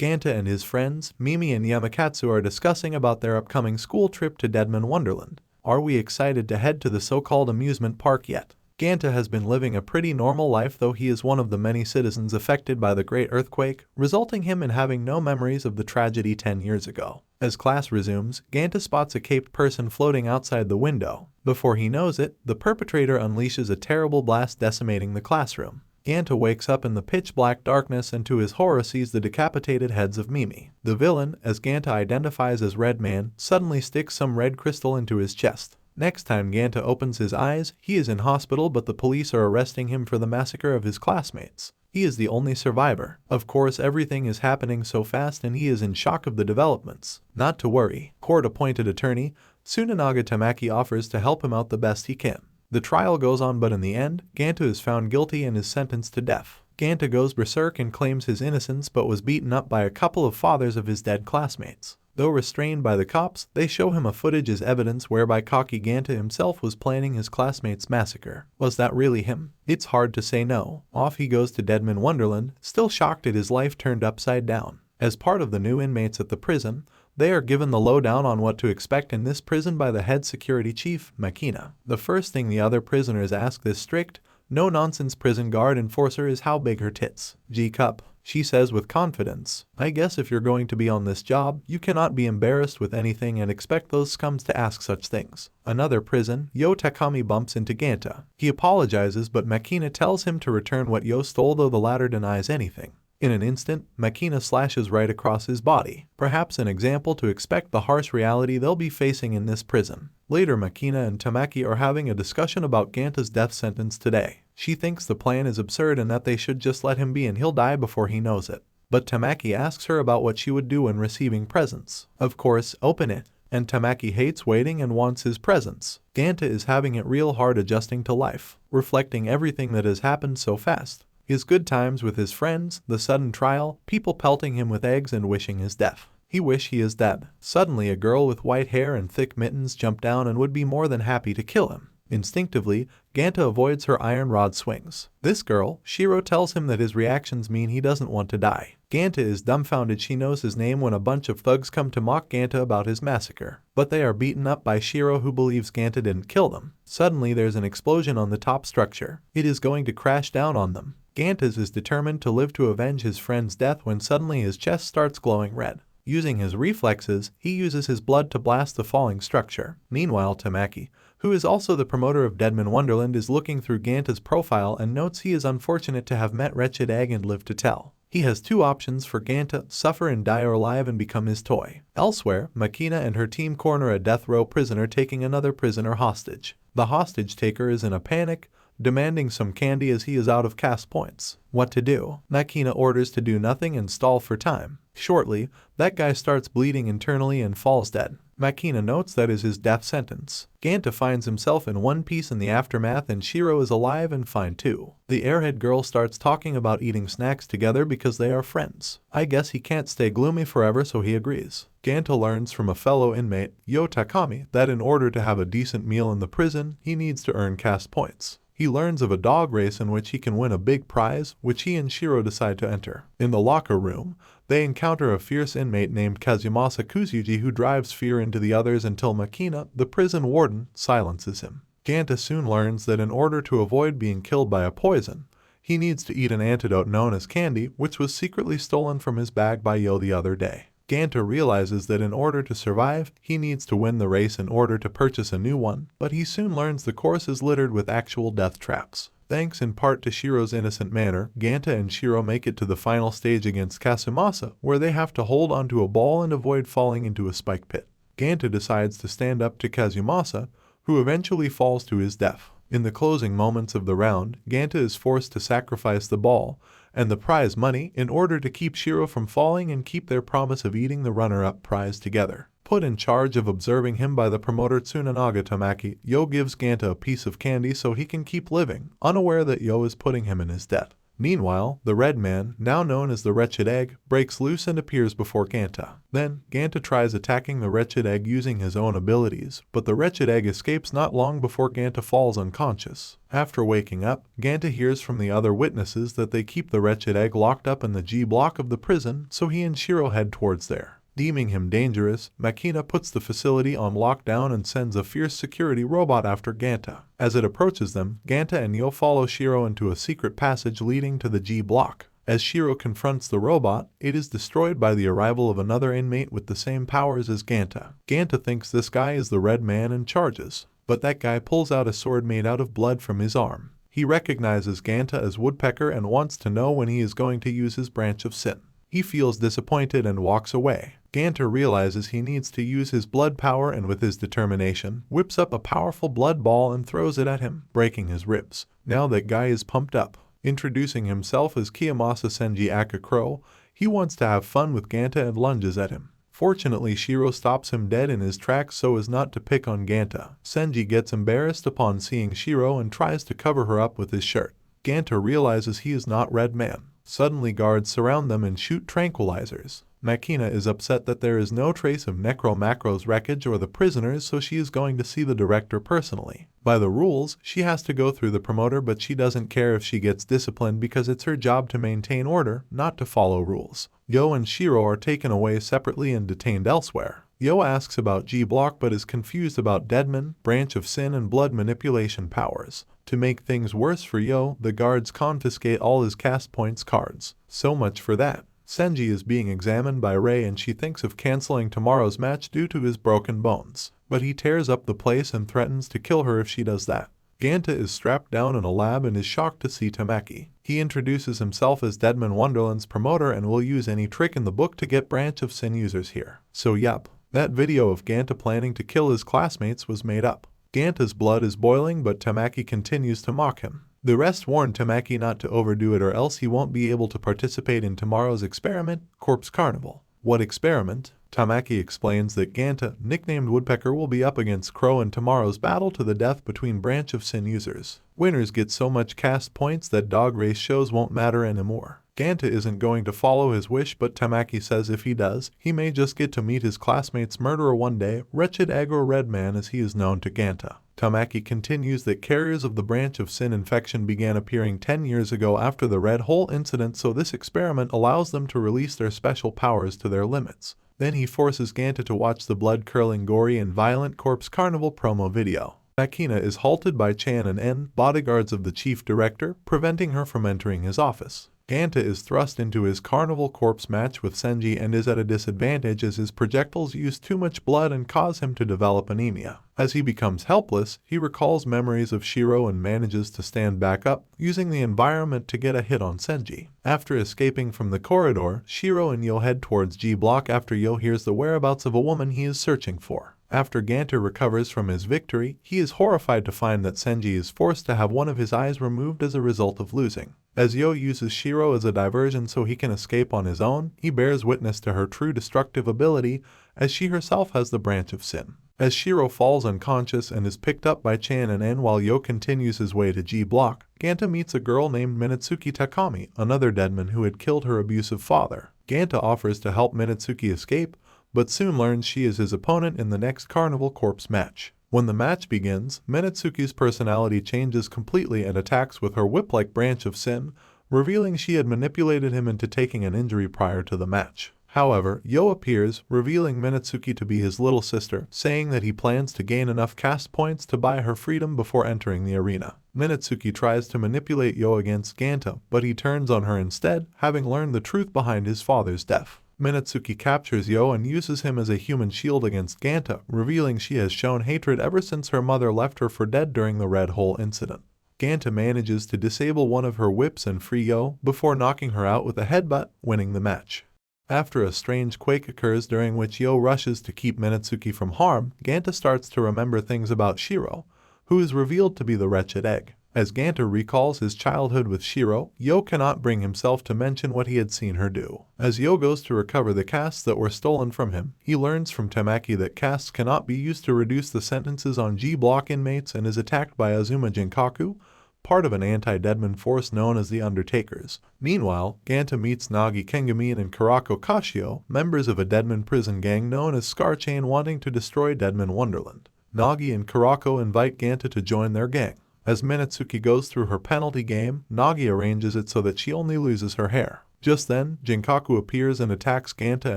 Ganta and his friends, Mimi and Yamakatsu, are discussing about their upcoming school trip to Deadman Wonderland. Are we excited to head to the so-called amusement park yet? Ganta has been living a pretty normal life, though he is one of the many citizens affected by the Great Earthquake, resulting him in having no memories of the tragedy 10 years ago. As class resumes, Ganta spots a caped person floating outside the window. Before he knows it, the perpetrator unleashes a terrible blast, decimating the classroom. Ganta wakes up in the pitch-black darkness and to his horror sees the decapitated heads of Mimi. The villain, as Ganta identifies as Redman, suddenly sticks some red crystal into his chest. Next time Ganta opens his eyes, he is in hospital, but the police are arresting him for the massacre of his classmates. He is the only survivor. Of course, everything is happening so fast and he is in shock of the developments. Not to worry, court-appointed attorney Tsunanaga Tamaki offers to help him out the best he can. The trial goes on, but in the end, Ganta is found guilty and is sentenced to death. Ganta goes berserk and claims his innocence, but was beaten up by a couple of fathers of his dead classmates. Though restrained by the cops, they show him a footage as evidence whereby cocky Ganta himself was planning his classmates' massacre. Was that really him? It's hard to say no. Off he goes to Deadman Wonderland, still shocked at his life turned upside down. As part of the new inmates at the prison, they are given the lowdown on what to expect in this prison by the head security chief, Makina. The first thing the other prisoners ask this strict, no-nonsense prison guard enforcer is how big her tits. G-cup. She says with confidence, I guess if you're going to be on this job, you cannot be embarrassed with anything and expect those scums to ask such things. Another prison, Yo Takami bumps into Ganta. He apologizes, but Makina tells him to return what Yo stole, though the latter denies anything. In an instant, Makina slashes right across his body, perhaps an example to expect the harsh reality they'll be facing in this prison. Later, Makina and Tamaki are having a discussion about Ganta's death sentence today. She thinks the plan is absurd and that they should just let him be and he'll die before he knows it. But Tamaki asks her about what she would do when receiving presents. Of course, open it. And Tamaki hates waiting and wants his presents. Ganta is having it real hard adjusting to life, reflecting everything that has happened so fast. His good times with his friends, the sudden trial, people pelting him with eggs and wishing his death. He wish he is dead. Suddenly a girl with white hair and thick mittens jumped down and would be more than happy to kill him. Instinctively, Ganta avoids her iron rod swings. This girl, Shiro, tells him that his reactions mean he doesn't want to die. Ganta is dumbfounded. She knows his name when a bunch of thugs come to mock Ganta about his massacre. But they are beaten up by Shiro, who believes Ganta didn't kill them. Suddenly there's an explosion on the top structure. It is going to crash down on them. Ganta is determined to live to avenge his friend's death when suddenly his chest starts glowing red. Using his reflexes, he uses his blood to blast the falling structure. Meanwhile, Tamaki, who is also the promoter of Deadman Wonderland, is looking through Ganta's profile and notes he is unfortunate to have met Wretched Egg and live to tell. He has two options for Ganta: suffer and die, or alive and become his toy. Elsewhere, Makina and her team corner a death row prisoner taking another prisoner hostage. The hostage taker is in a panic, demanding some candy as he is out of cast points. What to do? Makina orders to do nothing and stall for time. Shortly, that guy starts bleeding internally and falls dead. Makina notes that is his death sentence. Ganta finds himself in one piece in the aftermath, and Shiro is alive and fine too. The airhead girl starts talking about eating snacks together because they are friends. I guess he can't stay gloomy forever, so he agrees. Ganta learns from a fellow inmate, Yo Takami, that in order to have a decent meal in the prison, he needs to earn cast points. He learns of a dog race in which he can win a big prize, which he and Shiro decide to enter. In the locker room, they encounter a fierce inmate named Kazumasa Kuzuji who drives fear into the others until Makina, the prison warden, silences him. Ganta soon learns that in order to avoid being killed by a poison, he needs to eat an antidote known as candy, which was secretly stolen from his bag by Yo the other day. Ganta realizes that in order to survive, he needs to win the race in order to purchase a new one, but he soon learns the course is littered with actual death traps. Thanks in part to Shiro's innocent manner, Ganta and Shiro make it to the final stage against Kazumasa, where they have to hold onto a ball and avoid falling into a spike pit. Ganta decides to stand up to Kazumasa, who eventually falls to his death. In the closing moments of the round, Ganta is forced to sacrifice the ball and the prize money in order to keep Shiro from falling and keep their promise of eating the runner-up prize together. Put in charge of observing him by the promoter Tsunanaga Tamaki, Yo gives Ganta a piece of candy so he can keep living, unaware that Yo is putting him in his debt. Meanwhile, the Red Man, now known as the Wretched Egg, breaks loose and appears before Ganta. Then, Ganta tries attacking the Wretched Egg using his own abilities, but the Wretched Egg escapes not long before Ganta falls unconscious. After waking up, Ganta hears from the other witnesses that they keep the Wretched Egg locked up in the G block of the prison, so he and Shiro head towards there. Deeming him dangerous, Makina puts the facility on lockdown and sends a fierce security robot after Ganta. As it approaches them, Ganta and Yo follow Shiro into a secret passage leading to the G block. As Shiro confronts the robot, it is destroyed by the arrival of another inmate with the same powers as Ganta. Ganta thinks this guy is the Red Man and charges, but that guy pulls out a sword made out of blood from his arm. He recognizes Ganta as Woodpecker and wants to know when he is going to use his branch of sin. He feels disappointed and walks away. Ganta realizes he needs to use his blood power and with his determination, whips up a powerful blood ball and throws it at him, breaking his ribs. Now that guy is pumped up. Introducing himself as Kiyomasa Senji Akakro, he wants to have fun with Ganta and lunges at him. Fortunately, Shiro stops him dead in his tracks so as not to pick on Ganta. Senji gets embarrassed upon seeing Shiro and tries to cover her up with his shirt. Ganta realizes he is not Red Man. Suddenly guards surround them and shoot tranquilizers. Makina is upset that there is no trace of Necro Macro's wreckage or the prisoners, so she is going to see the director personally. By the rules, she has to go through the promoter, but she doesn't care if she gets disciplined because it's her job to maintain order, not to follow rules. Yo and Shiro are taken away separately and detained elsewhere. Yo asks about G-Block but is confused about Deadman, Branch of Sin and blood manipulation powers. To make things worse for Yo, the guards confiscate all his cast points cards. So much for that. Senji is being examined by Rei and she thinks of canceling tomorrow's match due to his broken bones. But he tears up the place and threatens to kill her if she does that. Ganta is strapped down in a lab and is shocked to see Tamaki. He introduces himself as Deadman Wonderland's promoter and will use any trick in the book to get Branch of Sin users here. So yup, that video of Ganta planning to kill his classmates was made up. Ganta's blood is boiling but Tamaki continues to mock him. The rest warn Tamaki not to overdo it or else he won't be able to participate in tomorrow's experiment, Corpse Carnival. What experiment? Tamaki explains that Ganta, nicknamed Woodpecker, will be up against Crow in tomorrow's battle to the death between Branch of Sin users. Winners get so much cast points that dog race shows won't matter anymore. Ganta isn't going to follow his wish, but Tamaki says if he does, he may just get to meet his classmate's murderer one day, Wretched Egg or Red Man as he is known to Ganta. Tamaki continues that carriers of the Branch of Sin infection began appearing 10 years ago after the Red Hole incident, so this experiment allows them to release their special powers to their limits. Then he forces Ganta to watch the blood-curdling, gory and violent Corpse Carnival promo video. Makina is halted by Chan and En, bodyguards of the chief director, preventing her from entering his office. Ganta is thrust into his Carnival Corpse match with Senji and is at a disadvantage as his projectiles use too much blood and cause him to develop anemia. As he becomes helpless, he recalls memories of Shiro and manages to stand back up, using the environment to get a hit on Senji. After escaping from the corridor, Shiro and Yo head towards G Block after Yo hears the whereabouts of a woman he is searching for. After Ganta recovers from his victory, he is horrified to find that Senji is forced to have one of his eyes removed as a result of losing. As Yo uses Shiro as a diversion so he can escape on his own, he bears witness to her true destructive ability, as she herself has the Branch of Sin. As Shiro falls unconscious and is picked up by Chan and En while Yo continues his way to G Block, Ganta meets a girl named Minatsuki Takami, another Deadman who had killed her abusive father. Ganta offers to help Minatsuki escape, but soon learns she is his opponent in the next Carnival Corpse match. When the match begins, Minatsuki's personality changes completely and attacks with her whip-like Branch of Sin, revealing she had manipulated him into taking an injury prior to the match. However, Yo appears, revealing Minatsuki to be his little sister, saying that he plans to gain enough cast points to buy her freedom before entering the arena. Minatsuki tries to manipulate Yo against Ganta, but he turns on her instead, having learned the truth behind his father's death. Minatsuki captures Yo and uses him as a human shield against Ganta, revealing she has shown hatred ever since her mother left her for dead during the Red Hole incident. Ganta manages to disable one of her whips and free Yo, before knocking her out with a headbutt, winning the match. After a strange quake occurs during which Yo rushes to keep Minatsuki from harm, Ganta starts to remember things about Shiro, who is revealed to be the Wretched Egg. As Ganta recalls his childhood with Shiro, Yo cannot bring himself to mention what he had seen her do. As Yo goes to recover the casts that were stolen from him, he learns from Tamaki that casts cannot be used to reduce the sentences on G Block inmates and is attacked by Azuma Jinkaku, part of an anti-Deadman force known as the Undertakers. Meanwhile, Ganta meets Nagi Kengamin and Kurako Kashio, members of a Deadman prison gang known as Scarchain, wanting to destroy Deadman Wonderland. Nagi and Kurako invite Ganta to join their gang. As Minatsuki goes through her penalty game, Nagi arranges it so that she only loses her hair. Just then, Jinkaku appears and attacks Ganta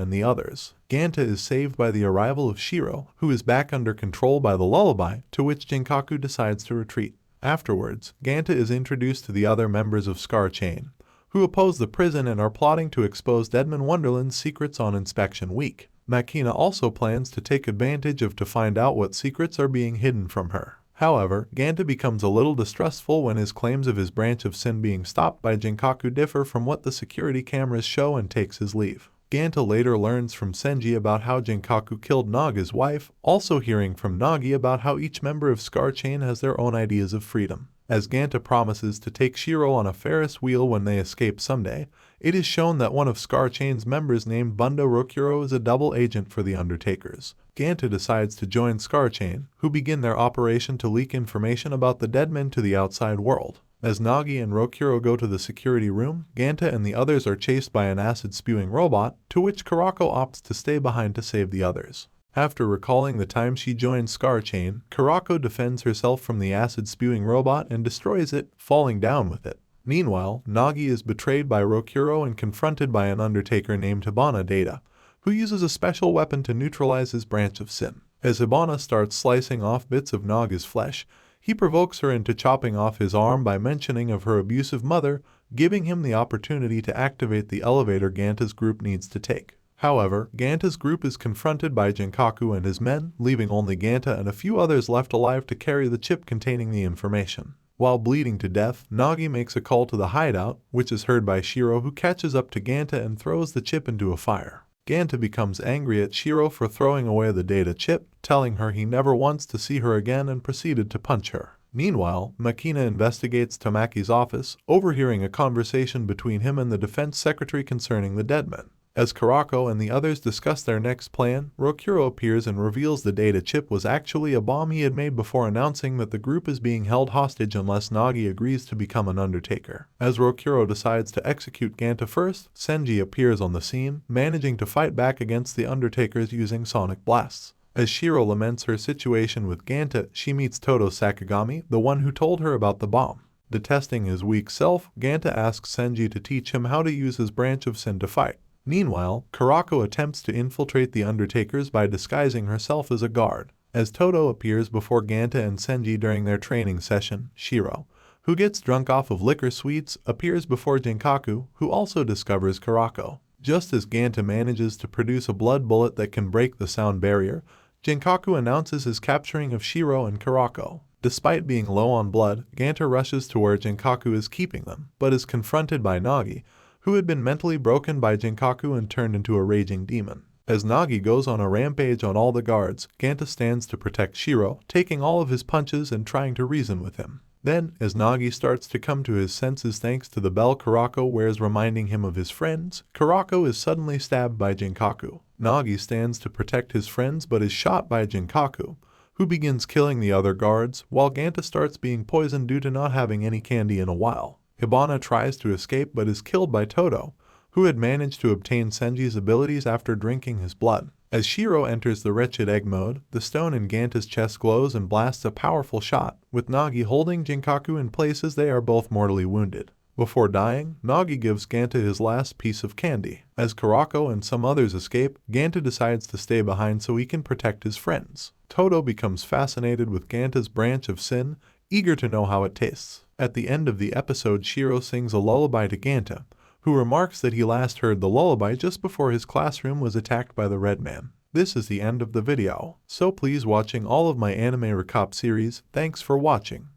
and the others. Ganta is saved by the arrival of Shiro, who is back under control by the lullaby, to which Jinkaku decides to retreat. Afterwards, Ganta is introduced to the other members of Scarchain, who oppose the prison and are plotting to expose Deadman Wonderland's secrets on inspection week. Makina also plans to take advantage of to find out what secrets are being hidden from her. However, Ganta becomes a little distrustful when his claims of his branch of sin being stopped by Jinkaku differ from what the security cameras show and takes his leave. Ganta later learns from Senji about how Jinkaku killed Naga's wife, also hearing from Nagi about how each member of Scarchain has their own ideas of freedom. As Ganta promises to take Shiro on a Ferris wheel when they escape someday, it is shown that one of Scarchain's members named Bunda Rokuro is a double agent for the Undertakers. Ganta decides to join Scarchain, who begin their operation to leak information about the Deadmen to the outside world. As Nagi and Rokuro go to the security room, Ganta and the others are chased by an acid-spewing robot, to which Kurako opts to stay behind to save the others. After recalling the time she joined Scarchain, Kurako defends herself from the acid-spewing robot and destroys it, falling down with it. Meanwhile, Nagi is betrayed by Rokuro and confronted by an Undertaker named Hibana Data, who uses a special weapon to neutralize his branch of sin. As Hibana starts slicing off bits of Naga's flesh, he provokes her into chopping off his arm by mentioning of her abusive mother, giving him the opportunity to activate the elevator Ganta's group needs to take. However, Ganta's group is confronted by Jinkaku and his men, leaving only Ganta and a few others left alive to carry the chip containing the information. While bleeding to death, Nagi makes a call to the hideout, which is heard by Shiro, who catches up to Ganta and throws the chip into a fire. Ganta becomes angry at Shiro for throwing away the data chip, telling her he never wants to see her again and proceeded to punch her. Meanwhile, Makina investigates Tamaki's office, overhearing a conversation between him and the defense secretary concerning the Deadmen. As Kurako and the others discuss their next plan, Rokuro appears and reveals the data chip was actually a bomb he had made before announcing that the group is being held hostage unless Nagi agrees to become an Undertaker. As Rokuro decides to execute Ganta first, Senji appears on the scene, managing to fight back against the Undertakers using sonic blasts. As Shiro laments her situation with Ganta, she meets Todo Sakagami, the one who told her about the bomb. Detesting his weak self, Ganta asks Senji to teach him how to use his branch of sin to fight. Meanwhile, Kurako attempts to infiltrate the Undertakers by disguising herself as a guard. As Todo appears before Ganta and Senji during their training session, Shiro, who gets drunk off of liquor sweets, appears before Jinkaku, who also discovers Kurako. Just as Ganta manages to produce a blood bullet that can break the sound barrier, Jinkaku announces his capturing of Shiro and Kurako. Despite being low on blood, Ganta rushes to where Jinkaku is keeping them, but is confronted by Nagi, who had been mentally broken by Jinkaku and turned into a raging demon. As Nagi goes on a rampage on all the guards, Ganta stands to protect Shiro, taking all of his punches and trying to reason with him. Then, as Nagi starts to come to his senses thanks to the bell Kurako wears reminding him of his friends, Kurako is suddenly stabbed by Jinkaku. Nagi stands to protect his friends but is shot by Jinkaku, who begins killing the other guards, while Ganta starts being poisoned due to not having any candy in a while. Hibana tries to escape but is killed by Todo, who had managed to obtain Senji's abilities after drinking his blood. As Shiro enters the wretched egg mode, the stone in Ganta's chest glows and blasts a powerful shot, with Nagi holding Jinkaku in place as they are both mortally wounded. Before dying, Nagi gives Ganta his last piece of candy. As Kurako and some others escape, Ganta decides to stay behind so he can protect his friends. Todo becomes fascinated with Ganta's branch of sin, eager to know how it tastes. At the end of the episode, Shiro sings a lullaby to Ganta, who remarks that he last heard the lullaby just before his classroom was attacked by the Red Man. This is the end of the video, so please watching all of my anime recap series. Thanks for watching.